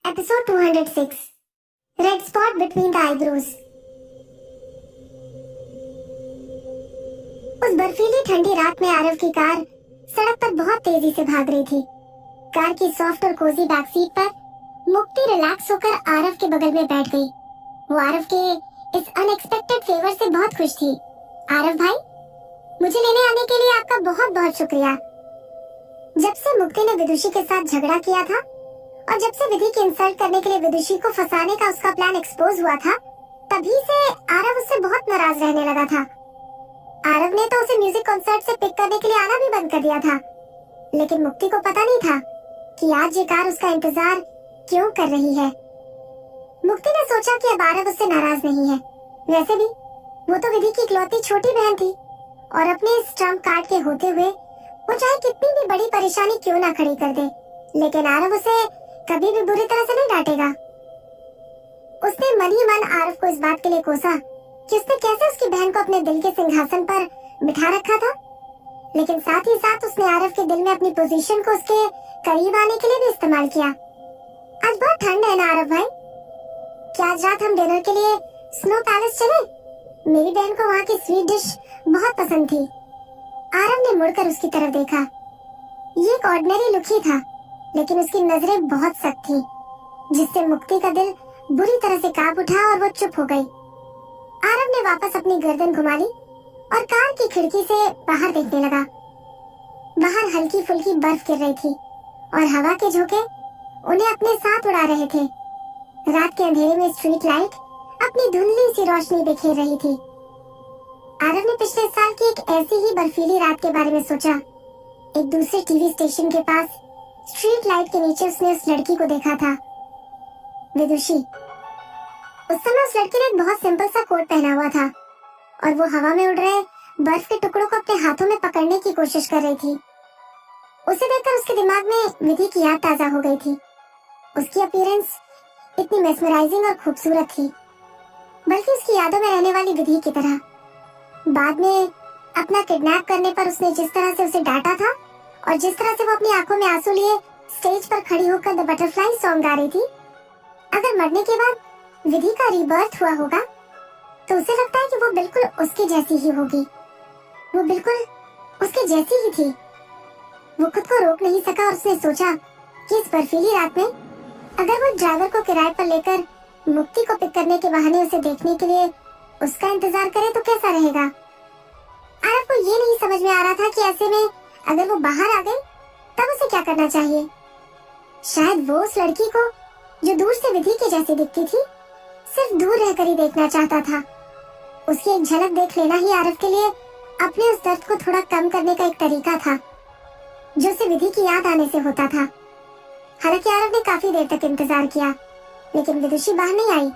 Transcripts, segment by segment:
Episode 206 Red Spot Between the Eyebrows। उस बर्फीली ठंडी रात में आरव की कार सड़क पर बहुत तेजी से भाग रही थी। कार की सॉफ्ट और कोजी बैक सीट पर मुक्ति रिलैक्स होकर आरव के बगल में बैठ गई। वो आरव के इस अनएक्सपेक्टेड फेवर से बहुत खुश थी। आरव भाई, मुझे लेने आने के लिए आपका बहुत बहुत शुक्रिया। जब से मुक्ति ने विदुषी के साथ झगड़ा किया था और जब से विधि की इंसल्ट करने के लिए विदुषी को फंसाने का उसका प्लान एक्सपोज हुआ था, तभी से आरव उससे बहुत नाराज रहने लगा था। आरव ने तो उसे म्यूजिक कॉन्सर्ट से पिक करने के लिए आना भी बंद कर दिया था, लेकिन मुक्ति को पता नहीं था कि आज ये कार उसका इंतजार क्यों कर रही है। मुक्ति ने सोचा कि अब आरव उससे नाराज नहीं है। वैसे भी वो तो विधि की इकलौती छोटी बहन थी और अपने इस ट्रम्प कार्ड के होते हुए वो चाहे कितनी भी बड़ी परेशानी क्यों ना खड़ी कर दे, लेकिन आरव उसे कभी भी बुरी तरह से नहीं डांटेगा। उसने मन ही मन आरव को इस बात के लिए कोसा कि उसने कैसे उसकी बहन को अपने दिल के सिंहासन पर बिठा रखा था, लेकिन साथ ही साथ उसने आरव के दिल में अपनी पोजीशन को उसके करीब आने के लिए भी इस्तेमाल किया। आज बहुत ठंड है ना आरव भाई, क्या आज रात हम डिनर के लिए स्नो पैलेस चले? मेरी बहन को वहाँ की स्वीट डिश बहुत पसंद थी। आरव ने मुड़कर उसकी तरफ देखा। ये एक ऑर्डिनरी लुक ही था, लेकिन उसकी नजरें बहुत सख्त थी, जिससे मुक्ति का दिल बुरी तरह से कांप उठा और वो चुप हो गई। आरव ने वापस अपनी गर्दन घुमा ली और कार की खिड़की से बाहर देखने लगा। बाहर हल्की फुल्की बर्फ गिर रही थी और हवा के झोंके उन्हें अपने साथ उड़ा रहे थे। रात के अंधेरे में स्ट्रीट लाइट अपनी धुंधली सी रोशनी बिखेर रही थी। आरव ने पिछले साल की एक ऐसी ही बर्फीली रात के बारे में सोचा। एक दूसरे टीवी स्टेशन के पास स्ट्रीट लाइट के नीचे उसने उस लड़की को देखा था, विदुषी। उस समय उस लड़की ने एक बहुत सिंपल सा कोट पहना हुआ था और वो हवा में उड़ रहे बर्फ के टुकड़ों को अपने हाथों में पकड़ने की कोशिश कर रही थी। उसे देखकर उसके दिमाग में विधि की याद ताजा हो गई थी। उसकी अपीयरेंस इतनी मेस्मराइजिंग और खूबसूरत थी, बल्कि उसकी यादों में रहने वाली विधि की तरह। बाद में अपना किडनैप करने पर उसने जिस तरह से उसे डांटा था और जिस तरह से वो अपनी आंखों में आंसू लिए स्टेज पर खड़ी होकर द बटरफ्लाई सॉन्ग गा रही थी, अगर मरने के बाद विधि का रीबर्थ हुआ होगा तो उसे लगता है कि वो बिल्कुल उसके जैसी ही होगी। वो बिल्कुल उसके जैसी ही थी। वो खुद को रोक नहीं सका और उसने सोचा कि इस बर्फीली रात में अगर वो ड्राइवर को किराए पर लेकर मुक्ति को पिक करने के बहाने उसे देखने के लिए उसका इंतजार करे तो कैसा रहेगा। आरव को ये नहीं समझ में आ रहा था कि ऐसे में अगर वो बाहर आ गई तब उसे क्या करना चाहिए। शायद वो उस लड़की को जो दूर से विधि के जैसी दिखती थी सिर्फ दूर रहकर ही देखना चाहता था। उसकी एक झलक देख लेना ही आरव के लिए अपने उस दर्द को थोड़ा कम करने का एक तरीका था, जो उसे विधि की याद आने से होता था। हालांकि आरव ने काफी देर तक इंतजार किया, लेकिन विदुषी बाहर नहीं आई।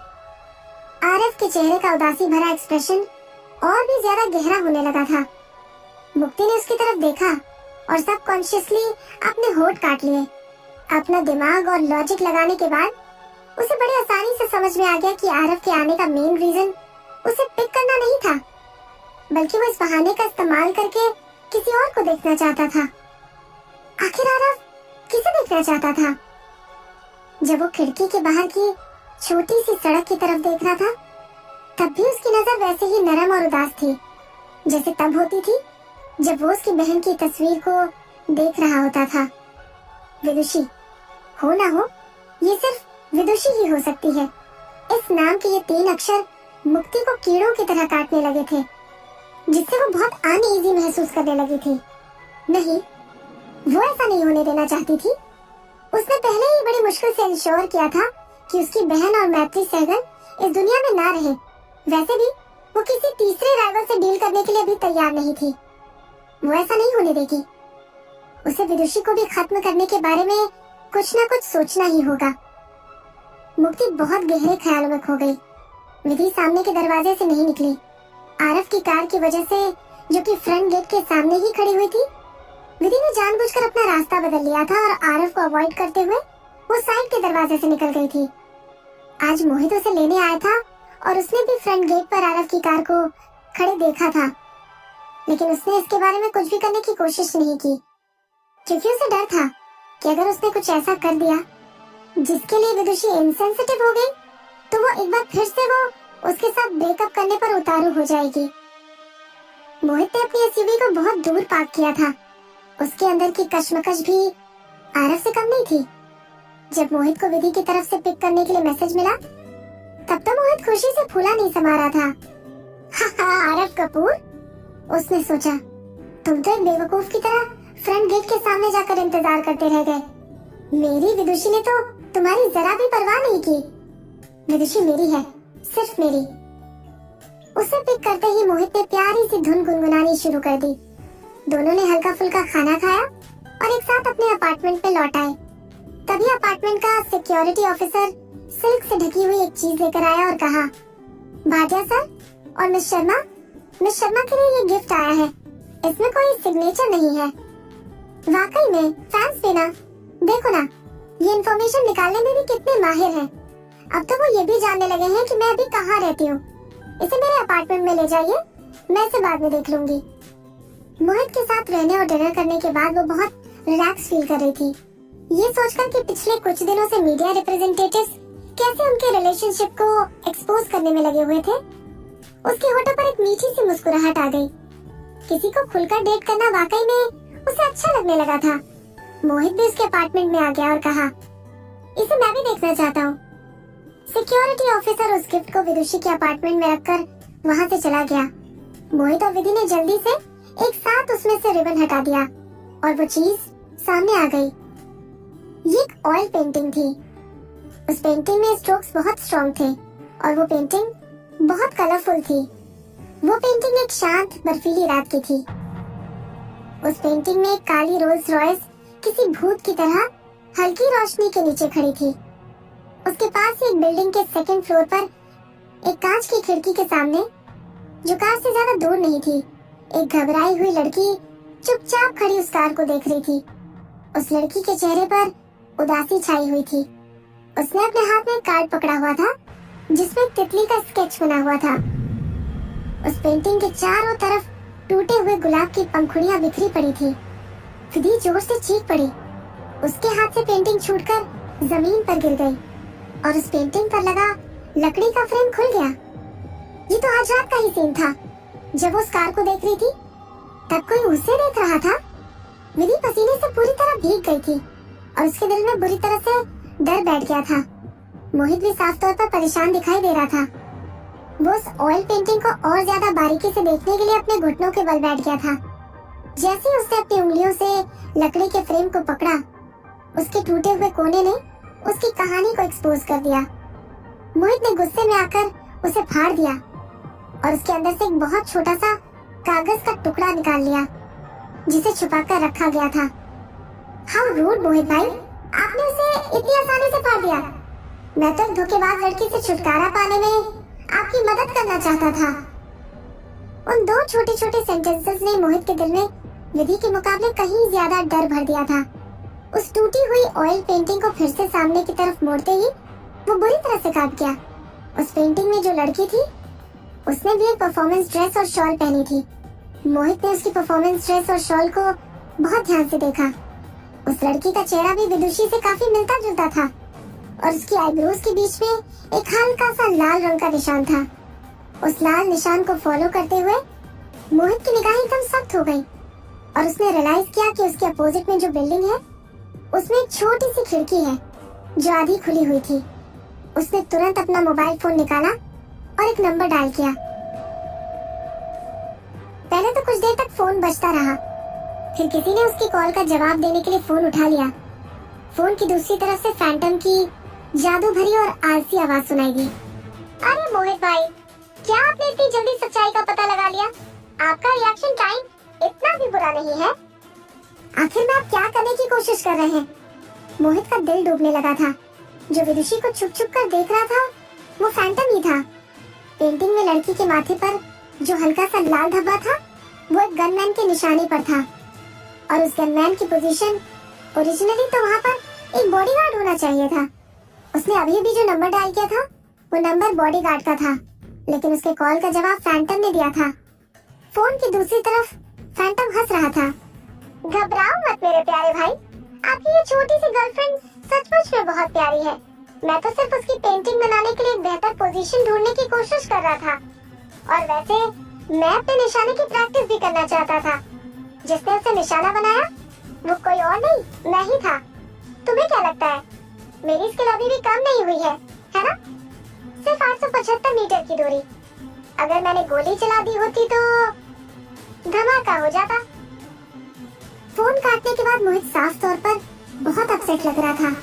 आरव के चेहरे का उदासी भरा एक्सप्रेशन और भी ज्यादा गहरा होने लगा था। मुक्ति ने उसकी तरफ देखा और सबकॉन्शियसली अपने होंठ काट लिए। अपना दिमाग और लॉजिक लगाने के बाद उसे बड़ी आसानी से समझ में आ गया कि आरव के आने का मेन रीजन उसे पिक करना नहीं था, बल्कि वो इस बहाने का इस्तेमाल करके किसी और को देखना चाहता था। आखिर आरव किसे देखना चाहता था? जब वो खिड़की के बाहर की छोटी सी सड़क की तरफ देख रहा था, तब भी उसकी नजर वैसे ही नरम और उदास थी जैसे तब होती थी जब वो उसकी बहन की तस्वीर को देख रहा होता था। विदुषी हो ना हो, ये सिर्फ विदुषी ही हो सकती है। इस नाम के ये 3 अक्षर मुक्ति को कीड़ों की तरह काटने लगे थे, जिससे वो बहुत अनईजी महसूस करने लगी थी। नहीं, वो ऐसा नहीं होने देना चाहती थी। उसने पहले ही बड़ी मुश्किल से इंश्योर किया था कि उसकी बहन और मैत्री सहगल इस दुनिया में ना रहे। वैसे भी वो किसी तीसरे राइवल से डील करने के लिए भी तैयार नहीं थी। वो ऐसा नहीं होने देगी। उसे विदुषी को भी खत्म करने के बारे में कुछ न कुछ सोचना ही होगा। मुक्ति बहुत गहरे ख्यालों में खो गई। विधि सामने के दरवाजे से नहीं निकली। आरव की कार की वजह से, जो कि फ्रंट गेट के सामने ही खड़ी हुई थी, विधि ने जानबूझकर अपना रास्ता बदल लिया था और आरव को अवॉइड करते हुए वो साइड के दरवाजे से निकल गई थी। आज मोहित उसे लेने आया था और उसने भी फ्रंट गेट पर आरव की कार को खड़े देखा था, लेकिन उसने इसके बारे में कुछ भी करने की कोशिश नहीं की, क्योंकि उसे डर था कि अगर उसने कुछ ऐसा कर दिया जिसके लिए विदुषी इनसेंसिटिव हो गई, तो वो एक बार फिर से वो उसके साथ ब्रेकअप करने पर उतारू हो जाएगी। मोहित ने अपनी एसयूवी को बहुत दूर पार्क किया था। उसके अंदर की कश्मकश भी आरव से कम नहीं थी। जब मोहित को विधि की तरफ से पिक करने के लिए मैसेज मिला, तब तो मोहित खुशी से फूला नहीं समा रहा था। आरव कपूर, उसने सोचा, तुम तो एक बेवकूफ की तरह फ्रंट गेट के सामने जाकर इंतजार करते रह गए। मेरी विदुषी ने तो तुम्हारी जरा भी परवाह नहीं की। विदुषी मेरी है, सिर्फ मेरी। उसे पिक करते ही मोहित ने प्यारी सी धुन गुनगुनानी शुरू कर दी। दोनों ने हल्का फुल्का खाना खाया और एक साथ अपने अपार्टमेंट में लौट आए। तभी अपार्टमेंट का सिक्योरिटी ऑफिसर सिल्क से ढकी हुई एक चीज लेकर आया और कहा, भाटिया सर और मिस शर्मा के लिए ये गिफ्ट आया है। इसमें कोई सिग्नेचर नहीं है। वाकई में फैंस भी ना, देखो ना, ये इन्फॉर्मेशन निकालने में भी कितने माहिर हैं। अब तो वो ये भी जानने लगे हैं कि मैं अभी कहाँ रहती हूँ। इसे मेरे अपार्टमेंट में ले जाइए, मैं इसे बाद में देख लूंगी। मोहित के साथ रहने और डिनर करने के बाद वो बहुत रिलैक्स फील कर रही थी। ये सोचकर कि पिछले कुछ दिनों से मीडिया रिप्रेजेंटेटिव्स कैसे उनके रिलेशनशिप को एक्सपोज करने में लगे हुए थे, उसके होठों पर एक मीठी सी मुस्कुराहट आ गई। किसी को खुलकर डेट करना वाकई में उसे अच्छा लगने लगा था। मोहित भी उसके अपार्टमेंट में आ गया और कहा, इसे मैं भी देखना चाहता हूँ। सिक्योरिटी ऑफिसर उस गिफ्ट को विदुषी के अपार्टमेंट में रखकर वहाँ से चला गया। मोहित और विधि ने जल्दी से एक साथ उसमें से रिबन हटा दिया और वो चीज सामने आ गई। ये एक ऑयल पेंटिंग थी। उस पेंटिंग में स्ट्रोक्स बहुत स्ट्रॉन्ग थे और वो पेंटिंग बहुत कलरफुल थी। वो पेंटिंग एक शांत बर्फीली रात की थी। उस पेंटिंग में एक काली रोल्स रॉयस किसी भूत की तरह हल्की रोशनी के नीचे खड़ी थी। उसके पास ही एक बिल्डिंग के सेकंड फ्लोर पर एक कांच की खिड़की के सामने, जो कार से ज्यादा दूर नहीं थी, एक घबराई हुई लड़की चुपचाप खड़ी उस कार को देख रही थी। उस लड़की के चेहरे पर उदासी छाई हुई थी। उसने अपने हाथ में एक कार्ड पकड़ा हुआ था जिसमें एक तितली का स्केच बना हुआ था। उस पेंटिंग के चारों तरफ टूटे हुए गुलाब की पंखुड़ियां बिखरी पड़ी थी। विधि जोर से चीख पड़ी। उसके हाथ से पेंटिंग छूटकर जमीन पर गिर गई और उस पेंटिंग पर लगा लकड़ी का फ्रेम खुल गया। ये तो आज रात का ही सीन था। जब वो उस कार को देख रही थी, तब कोई उसे देख रहा था। विधि पसीने से पूरी तरह भीग गई थी और उसके दिल में बुरी तरह से डर बैठ गया था। मोहित भी साफ तौर पर परेशान दिखाई दे रहा था। वो उस ऑयल पेंटिंग को और ज्यादा बारीकी से देखने के लिए अपने घुटनों के बल बैठ गया था। जैसे ही उसने अपनी उंगलियों से लकड़ी के फ्रेम को पकड़ा, उसके टूटे हुए कोने ने उसकी कहानी को एक्सपोज कर दिया। मोहित ने गुस्से में आकर उसे फाड़ दिया और उसके अंदर से एक बहुत छोटा सा कागज का टुकड़ा निकाल लिया जिसे छुपाकर रखा गया था। हाउ रूड मोहित भाई, आपने उसे इतनी आसानी से फाड़ दिया। मैं तो एक धोखेबाज लड़की से छुटकारा पाने में आपकी मदद करना चाहता था। उन दो छोटे छोटे सेंटेंसेस ने मोहित के दिल में विधि के मुकाबले कहीं ज्यादा डर भर दिया था। उस टूटी हुई ऑयल पेंटिंग को फिर से सामने की तरफ मोड़ते ही वो बुरी तरह से कांप गया। उस पेंटिंग में जो लड़की थी, उसने भी एक परफॉर्मेंस ड्रेस और शॉल पहनी थी। मोहित ने उसकी परफॉर्मेंस ड्रेस और शॉल को बहुत ध्यान से देखा। उस लड़की का चेहरा भी विदुषी से काफी मिलता जुलता था और उसकी आईब्रोज के बीच में एक हल्का सा लाल रंग का निशान था। उस लाल निशान को फॉलो करते हुए मोहित की निगाहें एकदम सख्त हो गई और उसने रियलाइज किया कि उसके अपोजिट में जो बिल्डिंग है, उसमें एक छोटी सी खिड़की है जो आधी खुली हुई थी। उसने तुरंत अपना मोबाइल फोन निकाला और एक नंबर डायल किया। पहले तो कुछ देर तक फोन बजता रहा, फिर किसी ने उसकी कॉल का जवाब देने के लिए फोन उठा लिया। फोन की दूसरी तरफ से फैंटम की जादू भरी और आलसी आवाज सुनाई दी। अरे मोहित भाई, क्या आपने इतनी जल्दी सच्चाई का पता लगा लिया? आपका रिएक्शन टाइम इतना भी बुरा नहीं है। आखिर में आप क्या करने की कोशिश कर रहे हैं? मोहित का दिल डूबने लगा था। जो विदुषी को छुप छुप कर देख रहा था, वो फैंटम ही था। पेंटिंग में लड़की के माथे पर जो हल्का सा लाल धब्बा था, वो एक गनमैन के निशाने पर था और उस गनमैन की पोजीशन ओरिजिनली तो वहाँ पर एक बॉडीगार्ड होना चाहिए था। उसने अभी भी जो नंबर डायल किया था, वो नंबर बॉडीगार्ड का था, लेकिन उसके कॉल का जवाब फैंटम ने दिया था। फोन की दूसरी तरफ फैंटम हंस रहा था। घबराओ मत मेरे प्यारे भाई, आपकी ये छोटी सी गर्लफ्रेंड सचमुच में बहुत प्यारी है। मैं तो सिर्फ उसकी पेंटिंग बनाने के लिए एक बेहतर पोजीशन ढूंढने की कोशिश कर रहा था। और वैसे मैं अपने निशाने की प्रैक्टिस भी करना चाहता था। जिसने उसे निशाना बनाया वो कोई और नहीं, मैं ही था। तुम्हें क्या लगता है, मेरी स्किल अभी भी कम नहीं हुई है ना? सिर्फ 875 मीटर की दूरी। अगर मैंने गोली चला दी होती तो धमाका हो जाता। फोन काटने के बाद मोहित साफ तौर पर बहुत अपसेट लग रहा था।